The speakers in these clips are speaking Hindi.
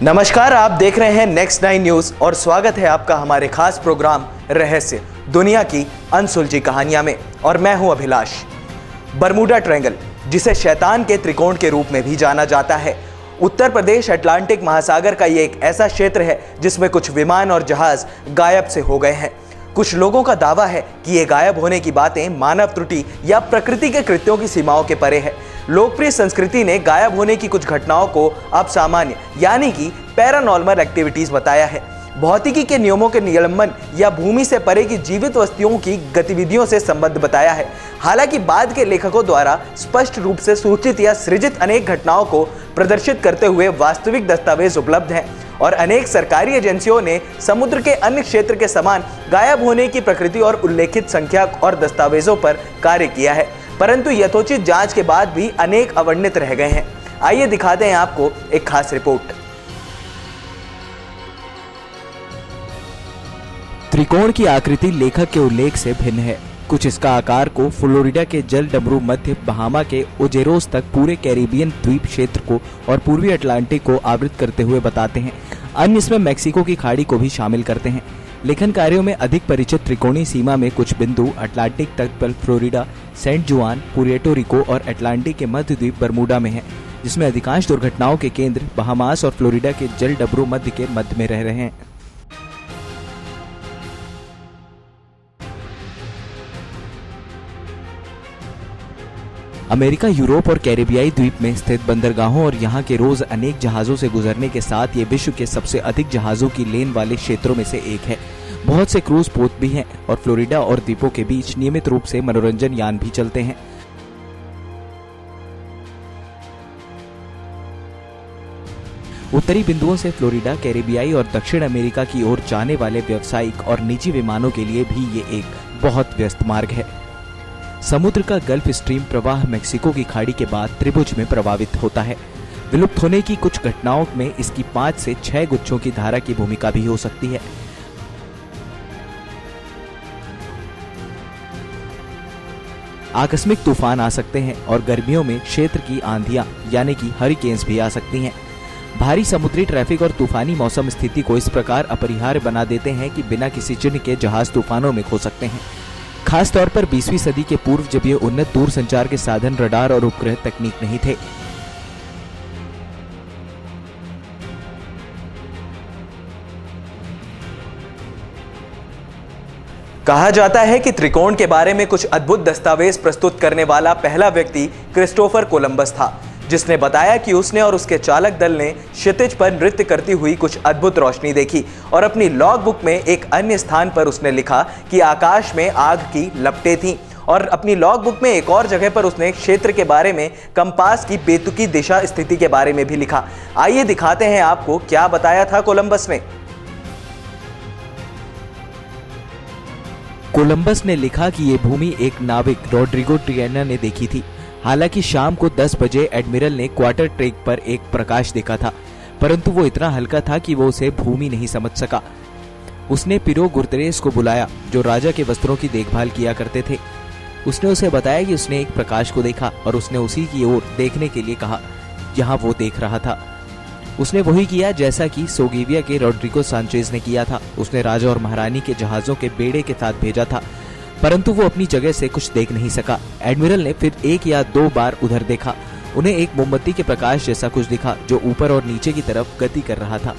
नमस्कार, आप देख रहे हैं नेक्स्ट 9 न्यूज और स्वागत है आपका हमारे खास प्रोग्राम रहस्य दुनिया की अनसुलझी कहानियां में। और मैं हूं अभिलाष। बरमूडा ट्रायंगल, जिसे शैतान के त्रिकोण के रूप में भी जाना जाता है, उत्तर प्रदेश अटलांटिक महासागर का ये एक ऐसा क्षेत्र है जिसमें कुछ विमान और जहाज गायब से हो गए हैं। कुछ लोगों का दावा है कि ये गायब होने की बातें मानव त्रुटि या प्रकृति के कृत्यों की सीमाओं के परे है। लोकप्रिय संस्कृति ने गायब होने की कुछ घटनाओं को अब सामान्य यानी कि पैरानॉर्मल एक्टिविटीज बताया है। भौतिकी के नियमों के निलंबन या भूमि से परे की जीवित वस्तुओं की गतिविधियों से संबंध बताया है। हालांकि बाद के लेखकों द्वारा स्पष्ट रूप से सूचित या सृजित अनेक घटनाओं को प्रदर्शित करते हुए वास्तविक दस्तावेज उपलब्ध हैं और अनेक सरकारी एजेंसियों ने समुद्र के अन्य क्षेत्र के समान गायब होने की प्रकृति और उल्लेखित संख्या और दस्तावेजों पर कार्य किया है, परंतु यथोचित जांच के बाद भी अनेक अवर्णित रह गए हैं। आइए दिखाते हैं आपको एक खास रिपोर्ट। त्रिकोण की आकृति लेखक के उल्लेख से भिन्न है। कुछ इसका आकार को फ्लोरिडा के जल डमरू मध्य बहामा के ओजेरोस तक पूरे कैरिबियन द्वीप क्षेत्र को और पूर्वी अटलांटिक को आवृत करते हुए बताते हैं। अन्य इसमें मैक्सिको की खाड़ी को भी शामिल करते हैं। लेखन कार्यों में अधिक परिचित त्रिकोणीय सीमा में कुछ बिंदु अटलांटिक तट पर फ्लोरिडा, सेंट जुआन, पुएर्टो रिको और अटलांटिक के मध्य द्वीप बरमूडा में है, जिसमें अधिकांश दुर्घटनाओं के केंद्र बहामास और फ्लोरिडा के जल डमरू मध्य के मध्य में रह रहे हैं। अमेरिका, यूरोप और कैरिबियाई द्वीप में स्थित बंदरगाहों और यहाँ के रोज अनेक जहाजों से गुजरने के साथ ये विश्व के सबसे अधिक जहाजों की लेन वाले क्षेत्रों में से एक है। बहुत से क्रूज पोत भी हैं और फ्लोरिडा और द्वीपों के बीच नियमित रूप से मनोरंजन यान भी चलते हैं। उत्तरी बिंदुओं से फ्लोरिडा, कैरिबियाई और दक्षिण अमेरिका की ओर जाने वाले व्यावसायिक और निजी विमानों के लिए भी ये एक बहुत व्यस्त मार्ग है। समुद्र का गल्फ स्ट्रीम प्रवाह मेक्सिको की खाड़ी के बाद त्रिभुज में प्रभावित होता है। विलुप्त होने की कुछ घटनाओं में इसकी 5 से 6 गुच्छों की धारा की भूमिका भी हो सकती है। आकस्मिक तूफान आ सकते हैं और गर्मियों में क्षेत्र की आंधियां यानी कि हरिकेन्स भी आ सकती हैं। भारी समुद्री ट्रैफिक और तूफानी मौसम स्थिति को इस प्रकार अपरिहार्य बना देते हैं कि बिना किसी चिन्ह के जहाज तूफानों में खो सकते हैं। खास तौर पर 20वीं सदी के पूर्व, जब ये उन्नत दूर संचार के साधन, रडार और उपग्रह तकनीक नहीं थे। कहा जाता है कि त्रिकोण के बारे में कुछ अद्भुत दस्तावेज प्रस्तुत करने वाला पहला व्यक्ति क्रिस्टोफर कोलंबस था, जिसने बताया कि उसने और उसके चालक दल ने क्षितिज पर नृत्य करती हुई कुछ अद्भुत रोशनी देखी और अपनी लॉग बुक में एक अन्य स्थान पर उसने लिखा कि आकाश में आग की लपटें थीं और अपनी लॉग बुक में एक और जगह पर उसने क्षेत्र के बारे में कंपास की बेतुकी दिशा स्थिति के बारे में भी लिखा। आइए दिखाते हैं आपको क्या बताया था कोलंबस ने। कोलंबस ने लिखा कि ये भूमि एक नाविक रोड्रिगो ट्रियाना ने देखी थी। हालांकि शाम को 10 बजे एडमिरल ने क्वार्टर ट्रैक पर एक प्रकाश देखा था, परंतु वो इतना हल्का था कि वो उसे भूमि नहीं समझ सका। उसने पिरो गुर्तरेस को बुलाया, जो राजा के वस्त्रों की देखभाल किया करते थे। उसने उसे बताया कि उसने एक प्रकाश को देखा और उसने उसी की ओर देखने के लिए कहा जहां वो देख रहा था। उसने वही किया जैसा कि सोगिविया के रोड्रिगो सांचेज ने किया था। उसने राजा और महारानी के जहाजों के बेड़े के साथ भेजा था, परंतु वो अपनी जगह से कुछ देख नहीं सका। एडमिरल ने फिर 1 या 2 बार उधर देखा। उन्हें एक मोमबत्ती के प्रकाश जैसा कुछ दिखा जो ऊपर और नीचे की तरफ गति कर रहा था।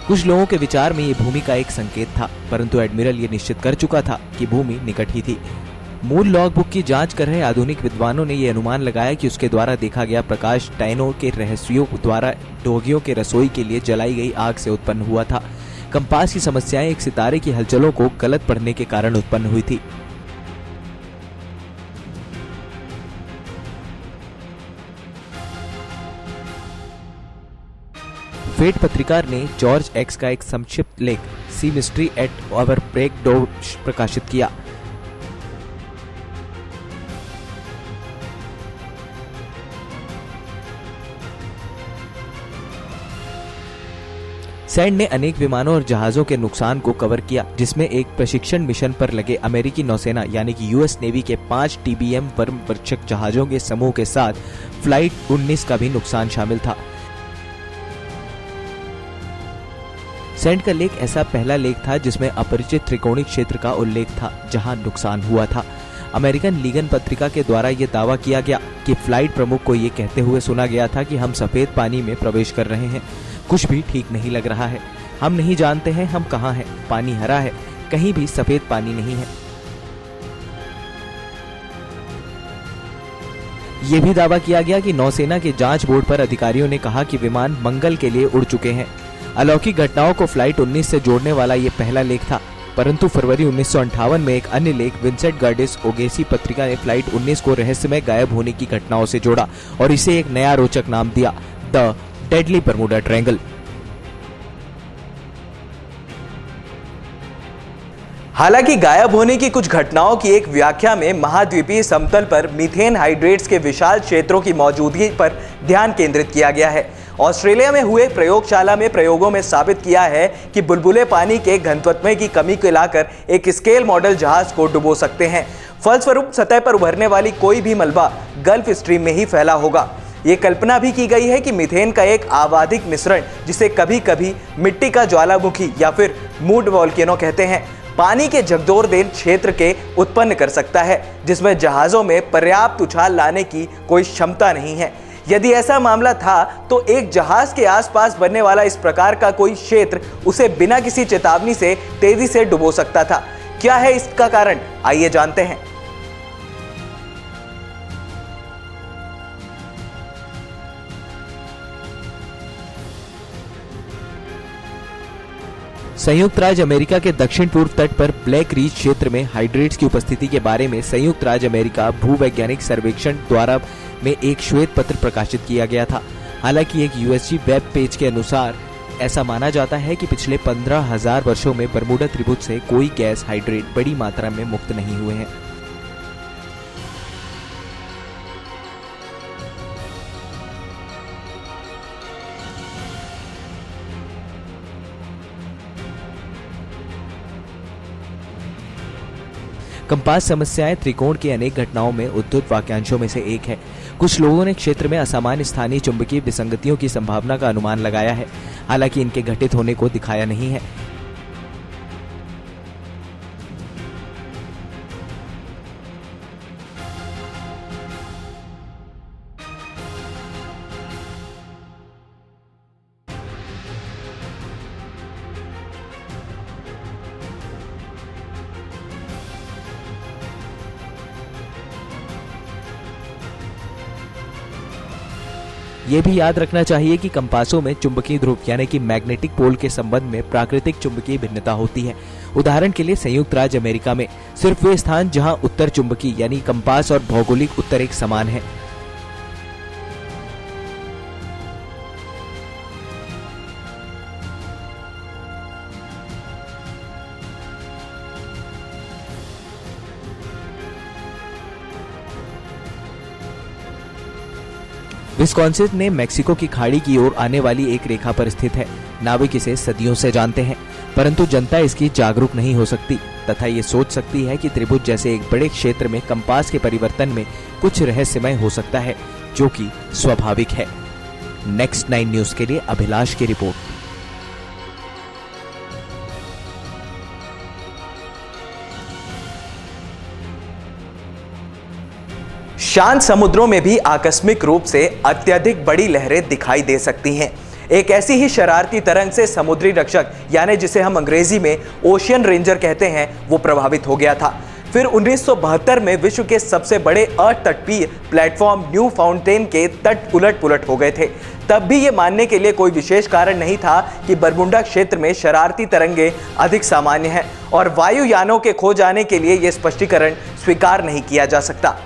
कुछ लोगों के विचार में ये भूमि का एक संकेत था, परंतु एडमिरल ये निश्चित कर चुका था कि भूमि निकट ही थी। मूल लॉग बुक की जांच कर रहे आधुनिक विद्वानों ने यह अनुमान लगाया कि उसके द्वारा देखा गया प्रकाश टाइनो के रहस्यों द्वारा डोगियों के रसोई के लिए जलाई गई आग से उत्पन्न हुआ था। कंपास की समस्याएं एक सितारे की हलचलों को गलत पढ़ने के कारण उत्पन्न हुई थी। फेट पत्रिका ने जॉर्ज एक्स का एक संक्षिप्त लेख sea mystery at our break door प्रकाशित किया। सैंड ने अनेक विमानों और जहाजों के नुकसान को कवर किया, जिसमें एक प्रशिक्षण मिशन पर लगे अमेरिकी नौसेना यानी कि यूएस नेवी के 5 TBM वर्मवर्चक जहाजों के समूह के साथ फ्लाइट 19 का भी नुकसान शामिल था। सैंड का लेख ऐसा पहला लेख था जिसमें अपरिचित त्रिकोणीय क्षेत्र का उल्लेख था जहां नुकसान हुआ था। अमेरिकन लीगन पत्रिका के द्वारा यह दावा किया गया कि फ्लाइट प्रमुख को ये कहते हुए सुना गया था कि हम सफेद पानी में प्रवेश कर रहे हैं, कुछ भी ठीक नहीं लग रहा है, हम नहीं जानते हैं हम कहां हैं, पानी हरा है, कहीं भी सफेद पानी नहीं है। यह भी दावा किया गया कि नौसेना के जांच बोर्ड पर अधिकारियों ने कहा कि विमान मंगल के लिए उड़ चुके हैं। अलौकिक घटनाओं को फ्लाइट 19 से जोड़ने वाला ये पहला लेख था, परंतु फरवरी 1958 में एक अन्य लेख विंसेंट गर्डिस ओगेसी पत्रिका ने फ्लाइट 19 को रहस्यमय गायब होने की घटनाओं से जोड़ा और इसे एक नया रोचक नाम दिया, द डेडली बरमूडा ट्रायंगल। हालांकि गायब होने की कुछ घटनाओं की एक व्याख्या में महाद्वीपीय समतल पर मीथेन हाइड्रेट्स के विशाल क्षेत्रों की मौजूदगी पर ध्यान केंद्रित किया गया है। ऑस्ट्रेलिया में हुए प्रयोगशाला में प्रयोगों में साबित किया है कि बुलबुले पानी के घनत्व की कमी को लाकर एक स्केल मॉडल जहाज को डुबो सकते हैं। फलस्वरूप सतह पर उभरने वाली कोई भी मलबा गल्फ स्ट्रीम में ही फैला होगा। ये कल्पना भी की गई है कि मीथेन का एक आबादिक मिश्रण, जिसे कभी कभी मिट्टी का ज्वालामुखी या फिर मूड वॉल्केनो कहते हैं, पानी के झकझोरदेन क्षेत्र के उत्पन्न कर सकता है, जिसमें जहाजों में पर्याप्त उछाल लाने की कोई क्षमता नहीं है। यदि ऐसा मामला था तो एक जहाज के आसपास बनने वाला इस प्रकार का कोई क्षेत्र उसे बिना किसी चेतावनी से तेजी से डुबो सकता था। क्या है इसका कारण, आइए जानते हैं। संयुक्त राज्य अमेरिका के दक्षिण पूर्व तट पर ब्लैक रीच क्षेत्र में हाइड्रेट्स की उपस्थिति के बारे में संयुक्त राज्य अमेरिका भूवैज्ञानिक सर्वेक्षण द्वारा में एक श्वेत पत्र प्रकाशित किया गया था। हालांकि एक यूएसजी वेब पेज के अनुसार ऐसा माना जाता है कि पिछले 15,000 वर्षों में बरमूडा त्रिभुज से कोई गैस हाइड्रेट बड़ी मात्रा में मुक्त नहीं हुए हैं। कंपास समस्याएं त्रिकोण की अनेक घटनाओं में उद्धृत वाक्यांशों में से एक है। कुछ लोगों ने क्षेत्र में असामान्य स्थानीय चुंबकीय विसंगतियों की संभावना का अनुमान लगाया है, हालांकि इनके घटित होने को दिखाया नहीं है। ये भी याद रखना चाहिए कि कंपासों में चुंबकीय ध्रुव यानी कि मैग्नेटिक पोल के संबंध में प्राकृतिक चुंबकीय भिन्नता होती है। उदाहरण के लिए संयुक्त राज्य अमेरिका में सिर्फ वे स्थान जहां उत्तर चुंबकीय यानी कंपास और भौगोलिक उत्तर एक समान है। विस्कॉन्सिन ने मेक्सिको की खाड़ी की ओर आने वाली एक रेखा पर स्थित है। नाविक इसे सदियों से जानते हैं, परंतु जनता इसकी जागरूक नहीं हो सकती तथा ये सोच सकती है कि त्रिभुज जैसे एक बड़े क्षेत्र में कंपास के परिवर्तन में कुछ रहस्यमय हो सकता है, जो कि स्वाभाविक है। नेक्स्ट 9 न्यूज के लिए अभिलाष की रिपोर्ट। शांत समुद्रों में भी आकस्मिक रूप से अत्यधिक बड़ी लहरें दिखाई दे सकती हैं। एक ऐसी ही शरारती तरंग से समुद्री रक्षक यानी जिसे हम अंग्रेजी में ओशियन रेंजर कहते हैं, वो प्रभावित हो गया था। फिर 1972 में विश्व के सबसे बड़े अतटीय प्लेटफॉर्म न्यू फाउंटेन के तट उलट पुलट हो गए थे। तब भी ये मानने के लिए कोई विशेष कारण नहीं था कि बरमुडा क्षेत्र में शरारती तरंगे अधिक सामान्य हैं और वायुयानों के खो जाने के लिए यह स्पष्टीकरण स्वीकार नहीं किया जा सकता।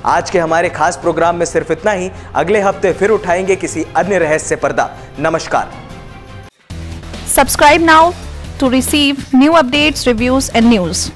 आज के हमारे खास प्रोग्राम में सिर्फ इतना ही। अगले हफ्ते फिर उठाएंगे किसी अन्य रहस्य पर्दा। नमस्कार। Subscribe now to receive new updates, reviews and news.